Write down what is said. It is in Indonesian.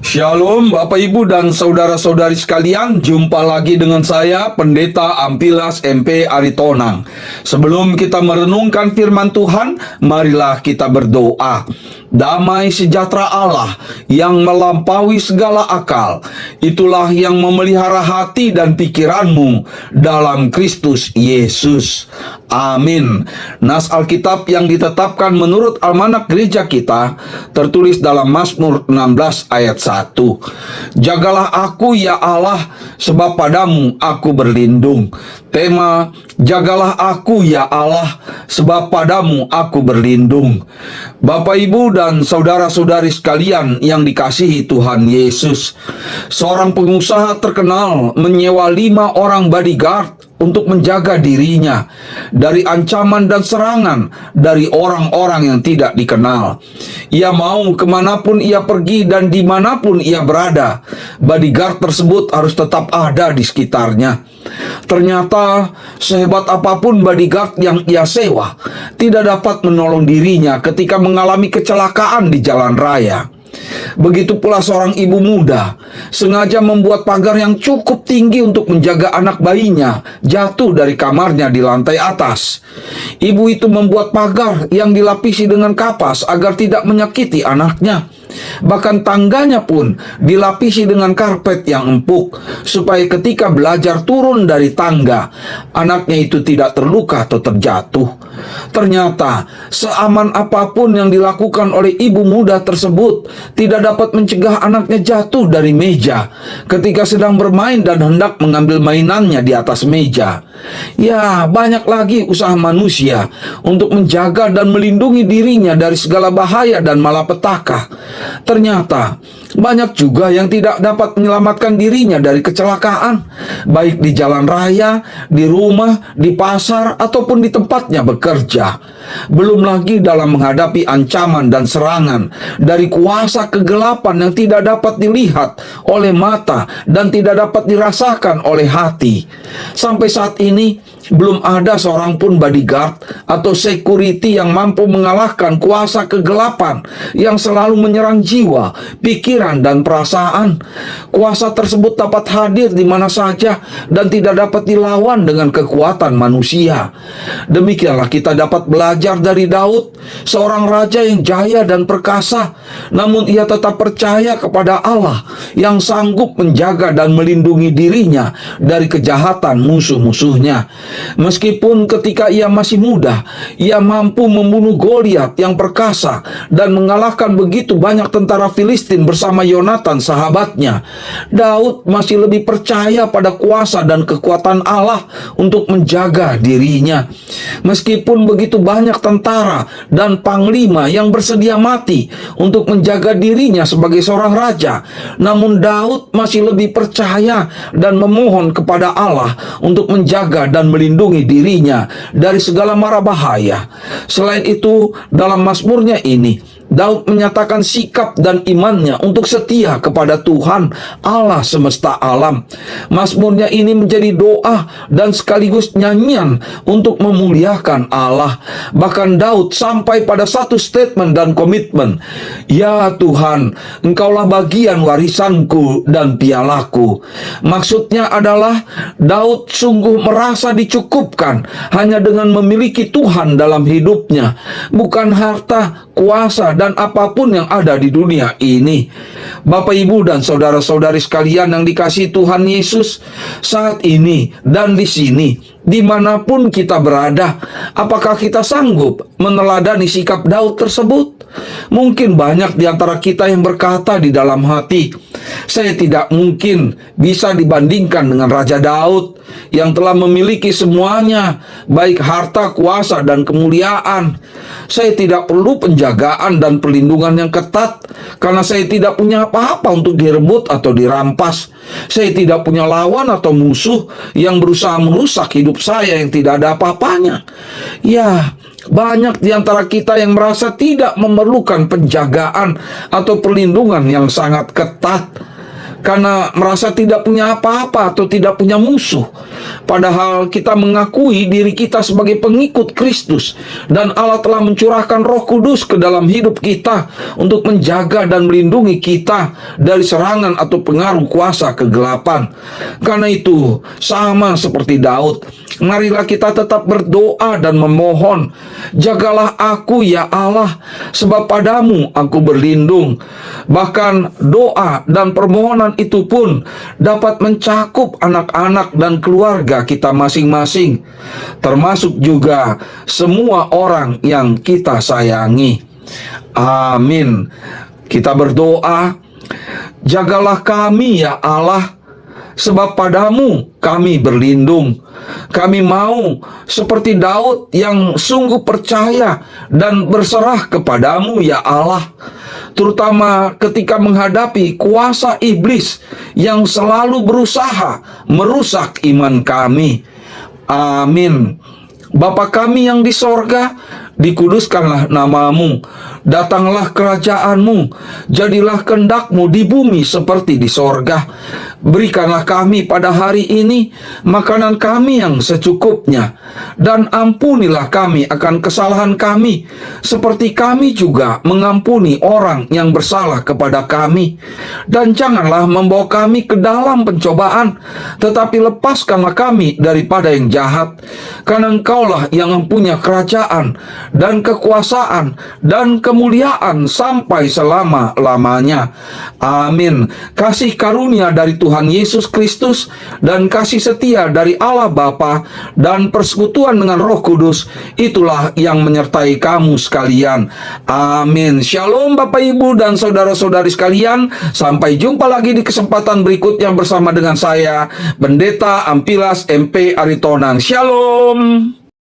Shalom Bapak Ibu dan saudara-saudari sekalian, jumpa lagi dengan saya Pendeta Ampilas MP Aritonang. Sebelum kita merenungkan firman Tuhan, marilah kita berdoa. Damai sejahtera Allah yang melampaui segala akal, itulah yang memelihara hati dan pikiranmu dalam Kristus Yesus. Amin. Nas Alkitab yang ditetapkan menurut almanak gereja kita tertulis dalam Mazmur 16 ayat 1. Jagalah aku ya Allah, sebab padamu aku berlindung. Tema, jagalah aku ya Allah, sebab padamu aku berlindung. Bapak Ibu dan saudara-saudari sekalian yang dikasihi Tuhan Yesus, seorang pengusaha terkenal menyewa 5 orang bodyguard untuk menjaga dirinya dari ancaman dan serangan dari orang-orang yang tidak dikenal. Ia mau kemanapun ia pergi dan dimanapun ia berada, bodyguard tersebut harus tetap ada di sekitarnya. Ternyata sehebat apapun bodyguard yang ia sewa, tidak dapat menolong dirinya ketika mengalami kecelakaan di jalan raya. Begitu pula seorang ibu muda sengaja membuat pagar yang cukup tinggi untuk menjaga anak bayinya jatuh dari kamarnya di lantai atas. Ibu itu membuat pagar yang dilapisi dengan kapas agar tidak menyakiti anaknya. Bahkan tangganya pun dilapisi dengan karpet yang empuk, supaya ketika belajar turun dari tangga, anaknya itu tidak terluka atau terjatuh. Ternyata seaman apapun yang dilakukan oleh ibu muda tersebut tidak dapat mencegah anaknya jatuh dari meja ketika sedang bermain dan hendak mengambil mainannya di atas meja. Ya, banyak lagi usaha manusia untuk menjaga dan melindungi dirinya dari segala bahaya dan malapetaka. Ternyata banyak juga yang tidak dapat menyelamatkan dirinya dari kecelakaan, baik di jalan raya, di rumah, di pasar, ataupun di tempatnya bekerja. Belum lagi dalam menghadapi ancaman dan serangan dari kuasa kegelapan yang tidak dapat dilihat oleh mata dan tidak dapat dirasakan oleh hati. Sampai saat ini belum ada seorang pun bodyguard atau security yang mampu mengalahkan kuasa kegelapan yang selalu menyerang jiwa, pikiran, dan perasaan. Kuasa tersebut dapat hadir di mana saja dan tidak dapat dilawan dengan kekuatan manusia. Demikianlah kita dapat belajar dari Daud, seorang raja yang jaya dan perkasa, namun ia tetap percaya kepada Allah yang sanggup menjaga dan melindungi dirinya dari kejahatan musuh-musuhnya. Meskipun ketika ia masih muda, ia mampu membunuh Goliat yang perkasa dan mengalahkan begitu banyak tentara Filistin bersama Yonatan sahabatnya, Daud masih lebih percaya pada kuasa dan kekuatan Allah untuk menjaga dirinya. Meskipun begitu banyak tentara dan panglima yang bersedia mati untuk menjaga dirinya sebagai seorang raja, namun Daud masih lebih percaya dan memohon kepada Allah untuk menjaga dan melindungi dirinya dari segala mara bahaya. Selain itu, dalam Mazmurnya ini, Daud menyatakan sikap dan imannya untuk setia kepada Tuhan Allah semesta alam. Mazmurnya ini menjadi doa dan sekaligus nyanyian untuk memuliakan Allah. Bahkan Daud sampai pada satu statement dan komitmen, "Ya Tuhan, Engkaulah bagian warisanku dan pialaku." Maksudnya adalah Daud sungguh merasa dicukupkan hanya dengan memiliki Tuhan dalam hidupnya, bukan harta, kuasa, dan apapun yang ada di dunia ini. Bapak, Ibu, dan saudara-saudari sekalian yang dikasihi Tuhan Yesus, saat ini dan di sini, dimanapun kita berada, apakah kita sanggup meneladani sikap Daud tersebut? Mungkin banyak di antara kita yang berkata di dalam hati, "Saya tidak mungkin bisa dibandingkan dengan Raja Daud yang telah memiliki semuanya, baik harta, kuasa, dan kemuliaan. Saya tidak perlu penjagaan dan perlindungan yang ketat, karena saya tidak punya apa-apa untuk direbut atau dirampas. Saya tidak punya lawan atau musuh yang berusaha merusak hidup saya yang tidak ada apa-apanya." Ya, banyak di antara kita yang merasa tidak memerlukan penjagaan atau perlindungan yang sangat ketat. karena merasa tidak punya apa-apa atau tidak punya musuh. Padahal kita mengakui diri kita sebagai pengikut Kristus, dan Allah telah mencurahkan Roh Kudus ke dalam hidup kita untuk menjaga dan melindungi kita dari serangan atau pengaruh kuasa kegelapan. Karena itu, sama seperti Daud, marilah kita tetap berdoa dan memohon, jagalah aku ya Allah, sebab padamu aku berlindung. Bahkan doa dan permohonan itu pun dapat mencakup anak-anak dan keluarga kita masing-masing, termasuk juga semua orang yang kita sayangi. Amin. Kita berdoa, jagalah kami ya Allah, sebab padamu kami berlindung. Kami mau seperti Daud yang sungguh percaya dan berserah kepadamu ya Allah, terutama ketika menghadapi kuasa iblis yang selalu berusaha merusak iman kami. Amin. Bapa kami yang di sorga, dikuduskanlah namamu, datanglah kerajaanmu, jadilah kehendakmu di bumi seperti di sorga. Berikanlah kami pada hari ini makanan kami yang secukupnya, dan ampunilah kami akan kesalahan kami, seperti kami juga mengampuni orang yang bersalah kepada kami. Dan janganlah membawa kami ke dalam pencobaan, tetapi lepaskanlah kami daripada yang jahat. Karena Engkaulah yang mempunyai kerajaan dan kekuasaan dan kemuliaan sampai selama-lamanya. Amin. Kasih karunia dari Tuhan Yesus Kristus dan kasih setia dari Allah Bapa dan persekutuan dengan Roh Kudus, itulah yang menyertai kamu sekalian. Amin. Shalom Bapak Ibu dan saudara-saudari sekalian. Sampai jumpa lagi di kesempatan berikutnya bersama dengan saya, Pendeta Ampilas MP Aritonang. Shalom.